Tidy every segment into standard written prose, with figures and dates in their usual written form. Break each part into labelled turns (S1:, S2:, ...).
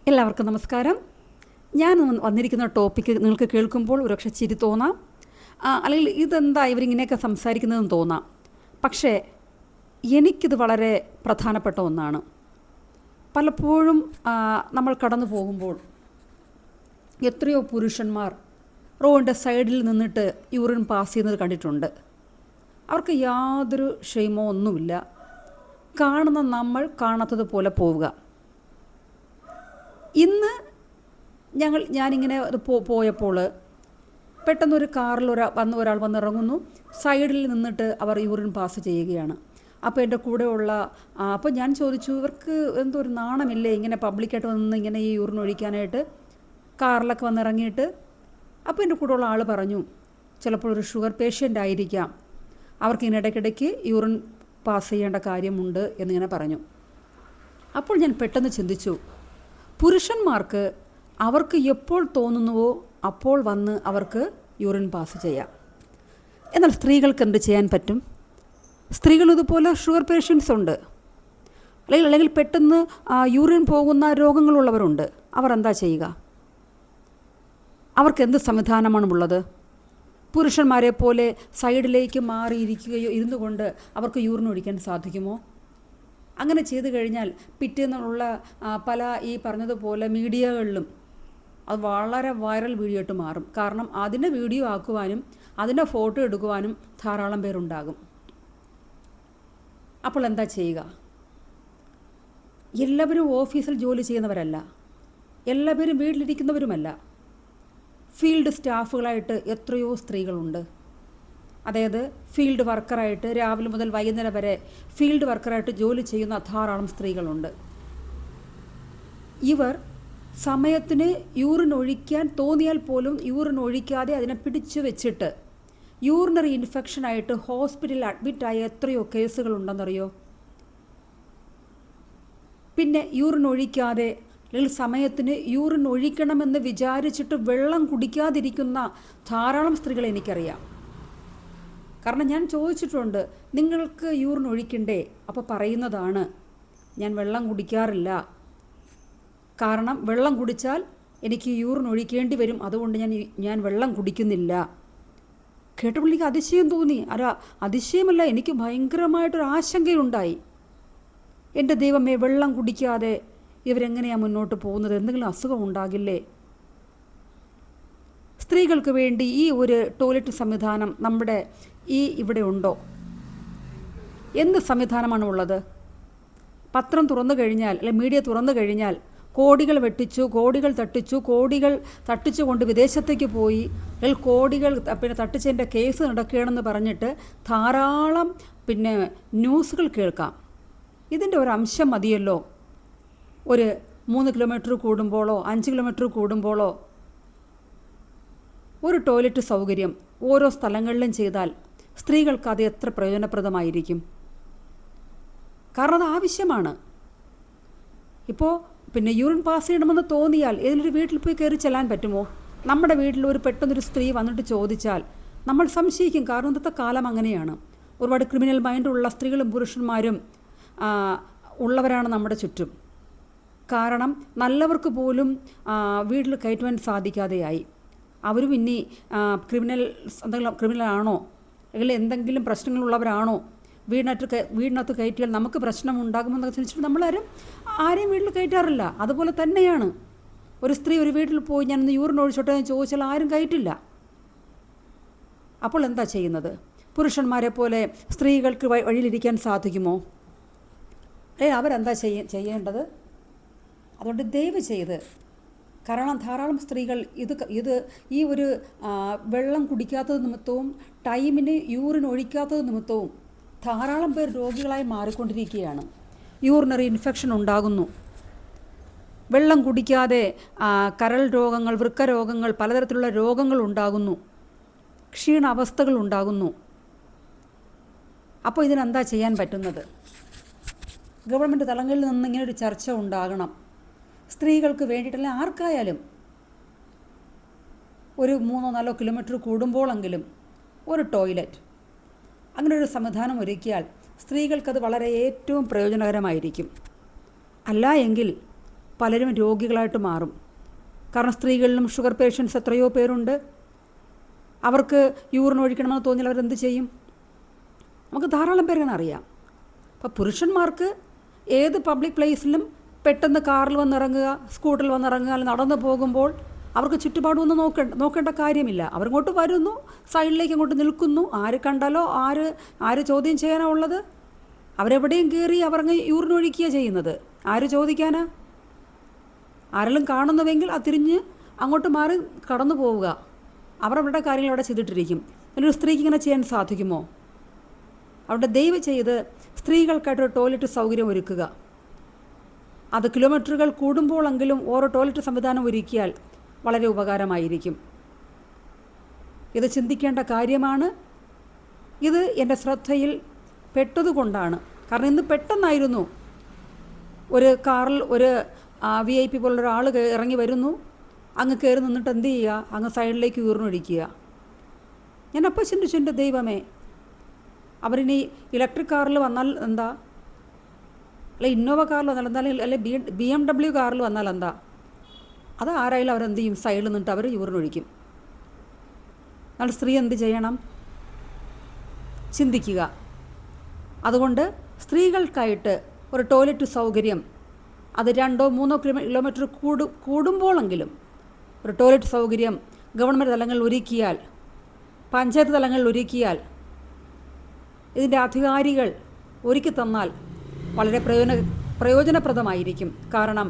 S1: എല്ലാവർക്കും നമസ്കാരം. ഞാൻ വന്നിരിക്കുന്ന ടോപ്പിക്ക് നിങ്ങൾക്ക് കേൾക്കുമ്പോൾ ഒരുപക്ഷെ ചിരി തോന്നാം, അല്ലെങ്കിൽ ഇതെന്താ ഇവരിങ്ങനെയൊക്കെ സംസാരിക്കുന്നതെന്ന് തോന്നാം. പക്ഷേ എനിക്കിത് വളരെ പ്രധാനപ്പെട്ട ഒന്നാണ്. പലപ്പോഴും നമ്മൾ കടന്നു പോകുമ്പോൾ എത്രയോ പുരുഷന്മാർ റോഡിൻ്റെ സൈഡിൽ നിന്നിട്ട് യൂറിൻ പാസ് ചെയ്യുന്നത് കണ്ടിട്ടുണ്ട്. അവർക്ക് യാതൊരു ക്ഷേമോ ഒന്നുമില്ല. കാണുന്ന നമ്മൾ കാണാത്തത് പോലെ പോവുക. ഇന്ന് ഞാനിങ്ങനെ പോയപ്പോൾ പെട്ടെന്നൊരു കാറിൽ ഒരാൾ വന്നിറങ്ങുന്നു. സൈഡിൽ നിന്നിട്ട് അവർ യൂറിൻ പാസ് ചെയ്യുകയാണ്. അപ്പോൾ എൻ്റെ കൂടെയുള്ള അപ്പോൾ ഞാൻ ചോദിച്ചു, ഇവർക്ക് എന്തോ ഒരു നാണമില്ലേ ഇങ്ങനെ പബ്ലിക്കായിട്ട് വന്ന് ഇങ്ങനെ ഈ യൂറിൻ ഒഴിക്കാനായിട്ട് കാറിലൊക്കെ വന്നിറങ്ങിയിട്ട്? അപ്പോൾ എൻ്റെ കൂടെയുള്ള ആൾ പറഞ്ഞു, ചിലപ്പോൾ ഒരു ഷുഗർ പേഷ്യൻ്റ് ആയിരിക്കാം, അവർക്ക് ഇങ്ങനെ ഇടയ്ക്കിടയ്ക്ക് യൂറിൻ പാസ് ചെയ്യേണ്ട കാര്യമുണ്ട് എന്നിങ്ങനെ പറഞ്ഞു. അപ്പോൾ ഞാൻ പെട്ടെന്ന് ചിന്തിച്ചു, പുരുഷന്മാർക്ക് അവർക്ക് എപ്പോൾ തോന്നുന്നുവോ അപ്പോൾ വന്ന് അവർക്ക് യൂറിൻ പാസ് ചെയ്യാം. എന്നാൽ സ്ത്രീകൾക്ക് എന്ത് ചെയ്യാൻ പറ്റും? സ്ത്രീകൾ ഇതുപോലെ ഷുഗർ പേഷ്യൻസ് ഉണ്ട്, അല്ലെങ്കിൽ പെട്ടെന്ന് യൂറിൻ പോകുന്ന രോഗങ്ങളുള്ളവരുണ്ട്. അവർ എന്താ ചെയ്യുക? അവർക്ക് എന്ത് സംവിധാനമാണുള്ളത്? പുരുഷന്മാരെ പോലെ സൈഡിലേക്ക് മാറിയിരിക്കുകയോ ഇരുന്നു കൊണ്ട് അവർക്ക് യൂറിൻ ഒഴിക്കാൻ സാധിക്കുമോ? അങ്ങനെ ചെയ്തു കഴിഞ്ഞാൽ പിറ്റേന്നുള്ള പല ഈ പറഞ്ഞതുപോലെ മീഡിയകളിലും അത് വളരെ വൈറൽ വീഡിയോ ആയിട്ട് മാറും. കാരണം അതിനെ വീഡിയോ ആക്കുവാനും അതിൻ്റെ ഫോട്ടോ എടുക്കുവാനും ധാരാളം പേരുണ്ടാകും. അപ്പോൾ എന്താ ചെയ്യുക? എല്ലാവരും ഓഫീസിൽ ജോലി ചെയ്യുന്നവരല്ല, എല്ലാവരും വീട്ടിലിരിക്കുന്നവരുമല്ല. ഫീൽഡ് സ്റ്റാഫുകളായിട്ട് എത്രയോ സ്ത്രീകളുണ്ട്. അതായത് ഫീൽഡ് വർക്കറായിട്ട് രാവിലെ മുതൽ വൈകുന്നേരം വരെ ഫീൽഡ് വർക്കറായിട്ട് ജോലി ചെയ്യുന്ന ധാരാളം സ്ത്രീകളുണ്ട്. ഇവർ സമയത്തിന് യൂറിൻ ഒഴിക്കാൻ തോന്നിയാൽ പോലും യൂറിൻ ഒഴിക്കാതെ അതിനെ പിടിച്ചു വെച്ചിട്ട് യൂറിനറി ഇൻഫെക്ഷനായിട്ട് ഹോസ്പിറ്റലിൽ അഡ്മിറ്റായ എത്രയോ കേസുകളുണ്ടെന്നറിയോ? പിന്നെ യൂറിൻ ഒഴിക്കാതെ അല്ലെങ്കിൽ സമയത്തിന് യൂറിൻ ഒഴിക്കണമെന്ന് വിചാരിച്ചിട്ട് വെള്ളം കുടിക്കാതിരിക്കുന്ന ധാരാളം സ്ത്രീകളെ എനിക്കറിയാം. കാരണം ഞാൻ ചോദിച്ചിട്ടുണ്ട്, നിങ്ങൾക്ക് യൂറിൻ ഒഴിക്കണ്ടേ? അപ്പോൾ പറയുന്നതാണ്, ഞാൻ വെള്ളം കുടിക്കാറില്ല, കാരണം വെള്ളം കുടിച്ചാൽ എനിക്ക് യൂറിൻ ഒഴിക്കേണ്ടി വരും, അതുകൊണ്ട് ഞാൻ വെള്ളം കുടിക്കുന്നില്ല. കേട്ടപ്പോൾ എനിക്ക് അതിശയം തോന്നി. അതിശയമല്ല, എനിക്ക് ഭയങ്കരമായിട്ടൊരു ആശങ്കയുണ്ടായി. എൻ്റെ ദൈവമേ, വെള്ളം കുടിക്കാതെ ഇവരെങ്ങനെയാണ് മുന്നോട്ട് പോകുന്നത്? എന്തെങ്കിലും അസുഖം ഉണ്ടാകില്ലേ? സ്ത്രീകൾക്ക് വേണ്ടി ഈ ഒരു ടോയ്ലറ്റ് സംവിധാനം നമ്മുടെ ഇവിടെ ഉണ്ടോ? എന്ത് സംവിധാനമാണ് ഉള്ളത്? പത്രം തുറന്നു കഴിഞ്ഞാൽ അല്ലെങ്കിൽ മീഡിയ തുറന്നു കഴിഞ്ഞാൽ കോടികൾ വെട്ടിച്ചു, കോടികൾ തട്ടിച്ചു കൊണ്ട് വിദേശത്തേക്ക് പോയി, അല്ലെങ്കിൽ കോടികൾ തട്ടിച്ചതിൻ്റെ കേസ് നടക്കുകയാണെന്ന് പറഞ്ഞിട്ട് ധാരാളം ന്യൂസുകൾ കേൾക്കാം. ഇതിൻ്റെ ഒരു അംശം മതിയല്ലോ ഒരു 3 കിലോമീറ്റർ കൂടുമ്പോഴോ 5 കിലോമീറ്റർ കൂടുമ്പോഴോ ഒരു ടോയ്ലറ്റ് സൗകര്യം ഓരോ സ്ഥലങ്ങളിലും ചെയ്താൽ സ്ത്രീകൾക്ക് അത് എത്ര പ്രയോജനപ്രദമായിരിക്കും? കാരണം അത് ആവശ്യമാണ്. ഇപ്പോൾ യൂറിൻ പാസ് ചെയ്യണമെന്ന് തോന്നിയാൽ ഏതൊരു വീട്ടിൽ പോയി കയറി ചെല്ലാൻ പറ്റുമോ? നമ്മുടെ വീട്ടിൽ പെട്ടെന്നൊരു സ്ത്രീ വന്നിട്ട് ചോദിച്ചാൽ നമ്മൾ സംശയിക്കും. കാരണം ഇന്നത്തെ കാലം അങ്ങനെയാണ്. ഒരുപാട് ക്രിമിനൽ മൈൻഡുള്ള സ്ത്രീകളും പുരുഷന്മാരും ഉള്ളവരാണ് നമ്മുടെ ചുറ്റും. കാരണം നല്ലവർക്ക് പോലും വീട്ടിൽ കയറ്റുവാൻ സാധിക്കാതെയായി. അവരും ഇനി ക്രിമിനലാണോ അല്ലെങ്കിൽ എന്തെങ്കിലും പ്രശ്നങ്ങളുള്ളവരാണോ? വീടിനകത്ത് കയറ്റിയാൽ നമുക്ക് പ്രശ്നമുണ്ടാകുമെന്നൊക്കെ ചിന്തിച്ചിട്ട് നമ്മളാരും ആരെയും വീട്ടിൽ കയറ്റാറില്ല. അതുപോലെ തന്നെയാണ് ഒരു സ്ത്രീ ഒരു വീട്ടിൽ പോയി ഞാൻ യൂറിൻ ഒഴിച്ചോട്ടെ എന്ന് ചോദിച്ചാൽ ആരും കയറ്റില്ല. അപ്പോൾ എന്താ ചെയ്യുന്നത്? പുരുഷന്മാരെ പോലെ സ്ത്രീകൾക്ക് വഴിയിലിരിക്കാൻ സാധിക്കുമോ? അവരെന്താ ചെയ്യേണ്ടത്? അതുകൊണ്ട് ദയവ് ചെയ്ത്, കാരണം ധാരാളം സ്ത്രീകൾ ഈ ഒരു വെള്ളം കുടിക്കാത്തത് നിമിത്തവും ടൈമിന് യൂറിൻ ഒഴിക്കാത്തത് നിമിത്തവും ധാരാളം പേർ രോഗികളായി മാറിക്കൊണ്ടിരിക്കുകയാണ്. യൂറിനറി ഇൻഫെക്ഷൻ ഉണ്ടാകുന്നു. വെള്ളം കുടിക്കാതെ കരൾ രോഗങ്ങൾ, വൃക്ക രോഗങ്ങൾ, പലതരത്തിലുള്ള രോഗങ്ങൾ ഉണ്ടാകുന്നു, ക്ഷീണാവസ്ഥകൾ ഉണ്ടാകുന്നു. അപ്പോൾ ഇതിനെന്താ ചെയ്യാൻ പറ്റുന്നത്? ഗവൺമെൻറ് തലങ്ങളിൽ നിന്ന് ഇങ്ങനെ ഒരു ചർച്ച ഉണ്ടാകണം. സ്ത്രീകൾക്ക് വേണ്ടിയിട്ടല്ല, ആർക്കായാലും ഒരു 3-4 കിലോമീറ്റർ കൂടുമ്പോഴെങ്കിലും ഒരു ടോയ്ലറ്റ്, അങ്ങനെ ഒരു സംവിധാനം ഒരുക്കിയാൽ സ്ത്രീകൾക്കത് വളരെ ഏറ്റവും പ്രയോജനകരമായിരിക്കും. അല്ല എങ്കിൽ പലരും രോഗികളായിട്ട് മാറും. കാരണം സ്ത്രീകളിലും ഷുഗർ പേഷ്യൻസ് എത്രയോ പേരുണ്ട്. അവർക്ക് യൂറിൻ ഒഴിക്കണമെന്ന് തോന്നിയാൽ അവരെന്ത് ചെയ്യും? നമുക്ക് ധാരാളം പേരെ അറിയാം. അപ്പോൾ പുരുഷന്മാർക്ക് ഏത് പബ്ലിക് പ്ലേസിലും പെട്ടെന്ന് കാറിൽ വന്നിറങ്ങുക, സ്കൂട്ടറിൽ വന്നിറങ്ങുക, അല്ലെങ്കിൽ നടന്നു പോകുമ്പോൾ അവർക്ക് ചുറ്റുപാടൊന്നും നോക്കേണ്ട കാര്യമില്ല. അവരിങ്ങോട്ട് വരുന്നു, സൈഡിലേക്ക് അങ്ങോട്ട് നിൽക്കുന്നു. ആര് കണ്ടാലോ ആര് ചോദ്യം ചെയ്യാനാ ഉള്ളത്? അവരെവിടെയും കയറി അവരങ്ങ് യൂറിൻ ഒഴിക്കുക ചെയ്യുന്നത്. ആര് ചോദിക്കാനാ? ആരെങ്കിലും കാണുന്നുവെങ്കിൽ അത് തിരിഞ്ഞ് അങ്ങോട്ട് മാറി കടന്നു പോവുക. അവരവരുടെ കാര്യങ്ങൾ അവിടെ ചെയ്തിട്ടിരിക്കും. ഒരു സ്ത്രീക്ക് ഇങ്ങനെ ചെയ്യാൻ സാധിക്കുമോ? അവിടെ ദയവ് ചെയ്ത് സ്ത്രീകൾക്കായിട്ടൊരു ടോയ്ലറ്റ് സൗകര്യം ഒരുക്കുക. അത് കിലോമീറ്ററുകൾ കൂടുമ്പോഴെങ്കിലും ഓരോ ടോയ്ലറ്റ് സംവിധാനം ഒരുക്കിയാൽ വളരെ ഉപകാരമായിരിക്കും. ഇത് ചിന്തിക്കേണ്ട കാര്യമാണ്. ഇത് എൻ്റെ ശ്രദ്ധയിൽ പെട്ടതുകൊണ്ടാണ്. കാരണം ഇന്ന് പെട്ടെന്നായിരുന്നു ഒരു കാറിൽ ഒരു VIP പോലുള്ളൊരാൾ ഇറങ്ങി വരുന്നു. അങ്ങ് കയറി നിന്നിട്ട് എന്ത് ചെയ്യുക? അങ്ങ് സൈഡിലേക്ക് യൂറിനൊഴിക്കുക. ഞാൻ അപ്പോൾ ചിന്തിച്ചു, എൻ്റെ ദൈവമേ, അവരിനി ഇലക്ട്രിക് കാറിൽ വന്നാൽ എന്താ, അല്ലെ ഇന്നോവ കാറിൽ വന്നാൽ എന്താ, അല്ലെ BMW കാറിൽ വന്നാൽ എന്താ? അത് ആരായാലും അവരെന്ത് ചെയ്യും? സൈഡിൽ നിന്നിട്ട് അവർ യൂറിനൊഴിക്കും. എന്നാൽ സ്ത്രീ എന്ത് ചെയ്യണം? ചിന്തിക്കുക. അതുകൊണ്ട് സ്ത്രീകൾക്കായിട്ട് ഒരു ടോയ്ലറ്റ് സൗകര്യം, അത് 2-3 കിലോമീറ്റർ കൂടുമ്പോഴെങ്കിലും ഒരു ടോയ്ലറ്റ് സൗകര്യം ഗവൺമെൻറ് തലങ്ങളിൽ ഒരുക്കിയാൽ, പഞ്ചായത്ത് തലങ്ങളിൽ ഒരുക്കിയാൽ, ഇതിൻ്റെ അധികാരികൾ ഒരുക്കി തന്നാൽ വളരെ പ്രയോജനപ്രദമായിരിക്കും. കാരണം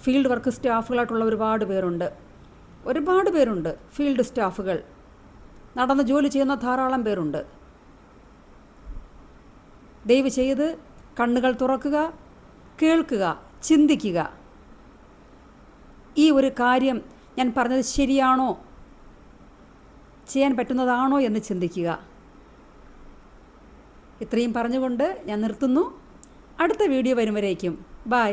S1: ഫീൽഡ് വർക്ക് സ്റ്റാഫുകളായിട്ടുള്ള ഒരുപാട് പേരുണ്ട്. ഫീൽഡ് സ്റ്റാഫുകൾ നടന്ന് ജോലി ചെയ്യുന്ന ധാരാളം പേരുണ്ട്. ദയവ് ചെയ്ത് കണ്ണുകൾ തുറക്കുക, കേൾക്കുക, ചിന്തിക്കുക. ഈ ഒരു കാര്യം ഞാൻ പറഞ്ഞത് ശരിയാണോ, ചെയ്യാൻ പറ്റുന്നതാണോ എന്ന് ചിന്തിക്കുക. ഇത്രയും പറഞ്ഞുകൊണ്ട് ഞാൻ നിർത്തുന്നു. അടുത്ത വീഡിയോ വരുമ്പോഴേക്കും ബൈ.